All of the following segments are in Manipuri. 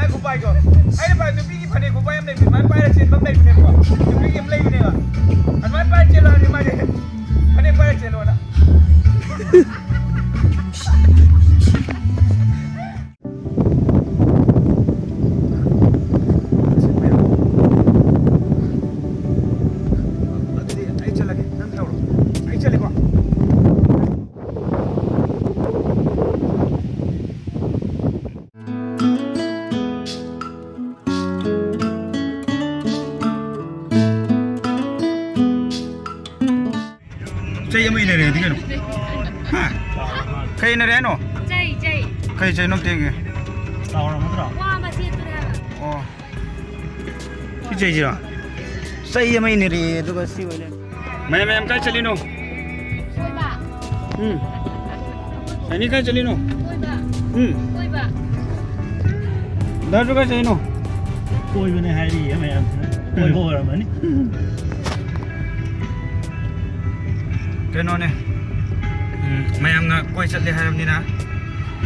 ai cũng bay rồi ai nó bay từ cái phần này cũng bay em này mình bay là trên bấm đây này của từ cái em lên này mà anh bay trên là thì bay này anh em bay trên luôn ạ Chay em ini deh, tinggal. Hah? Kayak ini deh no? Kayak chay nok tinggi. Tahu orang mana? Wah masih itu dah. Oh. Ini chay jira. Chay em ini deh, tu kasih boleh. Mayam kayak cali no? Koi ba? Ini kayak cali no? Koi ba? Koi ba? Dah tu kayak cali no? Koi mana hari ya mayam? Koi orang mana ni? Keno ne, mayam na koi chat le haram ni na,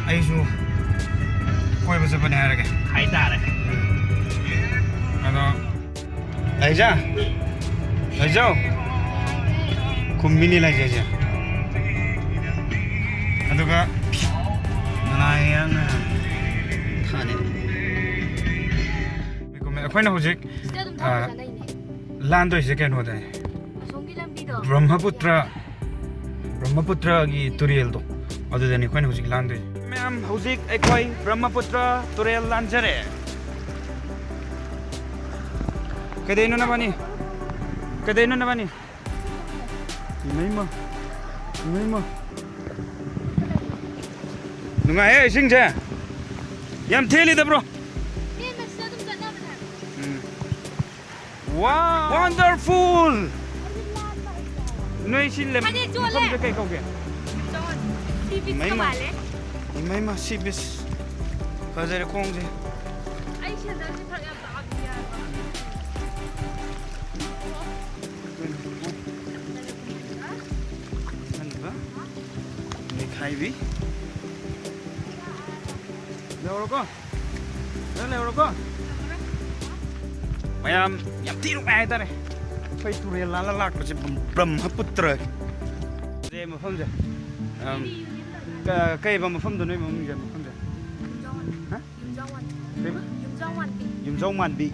aisu koi basa pa ne harage. Hai dah le. Ado, aja, kumbini la aja. Ado ka, nanayang thane. Biko me akoy na hujik, Sudah tu tahu sana ini. lando ise keno da. Songgi lambi do. Brahmaputra gi turiyel do. Ado dani akoy na hujik lando. Ma'am hujik akoy Brahmaputra turiyel lanjare. Kadaino na bani? Imay mo. Nunga eh sing je. Yam theli da bro. Ini masih tu sana benar. Wow, wonderful. Noi sille. Kani jual Kom le? je kai kauge. Jangan. TV Main mah. kembali. Imay ma sibis. Kazare kong je. Aisyah dah ni tak yang tak dia. Ano ba? May kaibi? Lewro ko. Mayam, yam tino pa ita ne. Fai turiyel la lak pa si Brahmaputra. Je mafam je. Kay ba mafam do noi mafam je. Ha? Kay ba? Yumjong Manbi.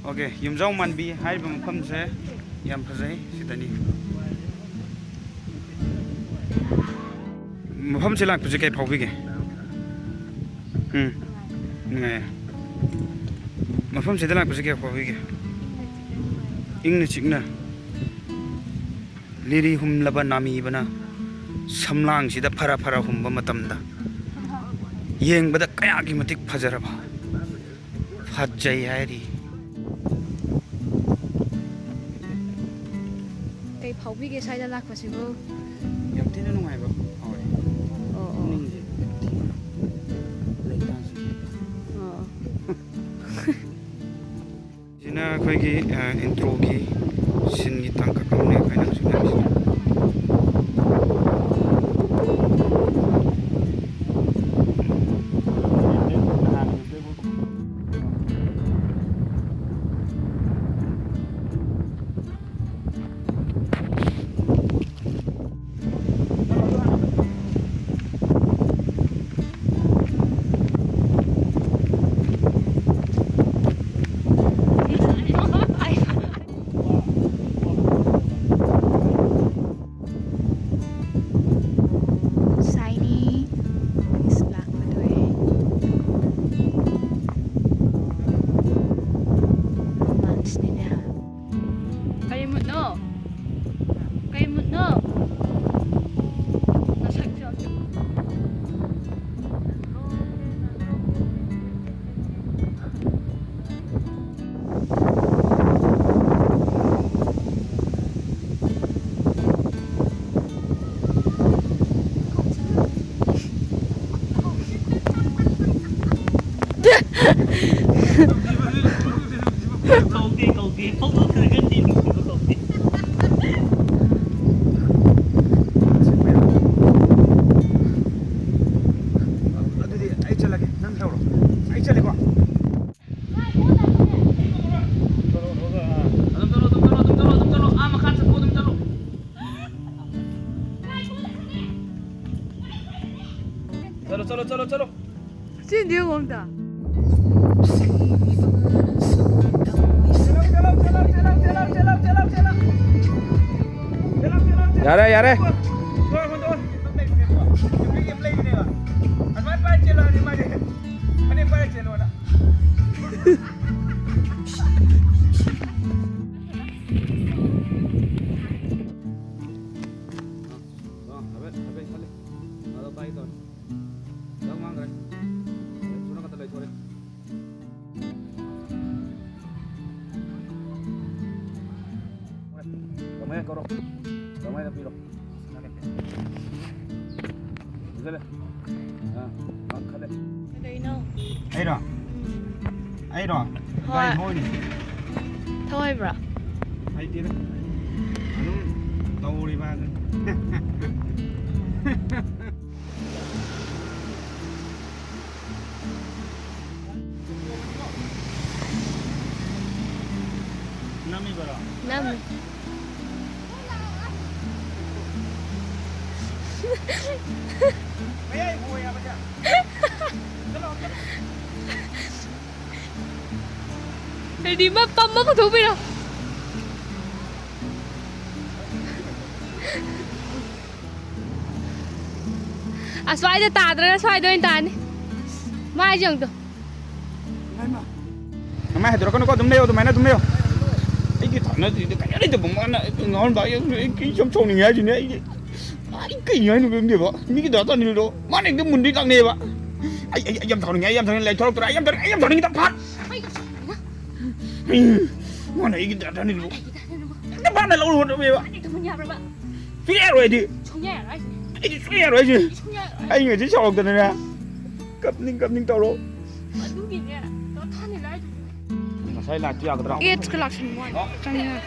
Okay, Yumjong Manbi hai ba mafam se yam phajai sidani. Mafam se lak pa si kay phawbi ge. Ngai. Mafam se lak pa si kay phawbi ge. Ingna chikna. Liri hum laba nami bana. Samlang sida phara humba matamda. Yeng bada kaya gi matik phajaraba. Phajai hairi. Kay phawbi ke sai dah lak pasibo. Yam tina nungai ba. Oh. Ning je. Leitan si. Oh. Sina khoi gi intro gi sin gi tang ka kamne kai na sina si. Shiny is black by the way. Romance nila. Kalimut no. Nasaksaw. Cầu kỳ không có cười cái gì của cầu kỳ. Adudi ai chalage nan hawro ai chale ko Dạ đây. Đây đâu? Ấy rồi. Thôi. Đây thôi đi. Thôi bro. Ấy tí nữa. Tàu đi ba rồi. Năm mươi bờ. 5. Mấy ai vui à bây giờ? Đi mất tông mất con thú bi đâu. À xoay cho tà rồi, xoay đôi tà đi. Mai chừng tụi. Mày tụi nó có tụm nêu, tụi mày nó tụm nêu. Ấy cái thằng nó thì cái đấy tụi bọn nó ngon vậy, cái trong này nghe gì nữa. Ai cái gì nó cũng được vậy. Mấy cái đó tao đi đâu. Má này cái muốn đi tao nè vậy. Ai em thằng này lại cho tụi em thằng này tao phát. Má này cái đó này. Cái bán này lâu luôn rồi vậy. Phía rồi đi. Ấy phía rồi chứ. Anh người chỉ sợ tụi này nè. Cặp ninh tao rồi. Saya nak jual ke terang. Iya, collection one. Trong nhà.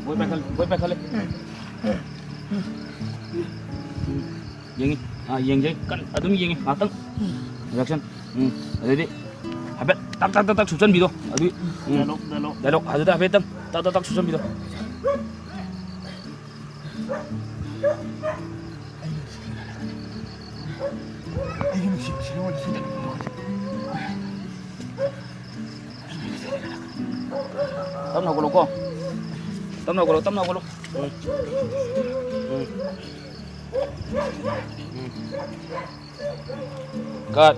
Boleh kali. Yang je kan aduh yang matang. Reaction. Jadi habis tak susun gitu. Aduh. Dalok. Aduh dah habis tak susun gitu. Tấm nào của lục không? Tấm nào của lục. Cut.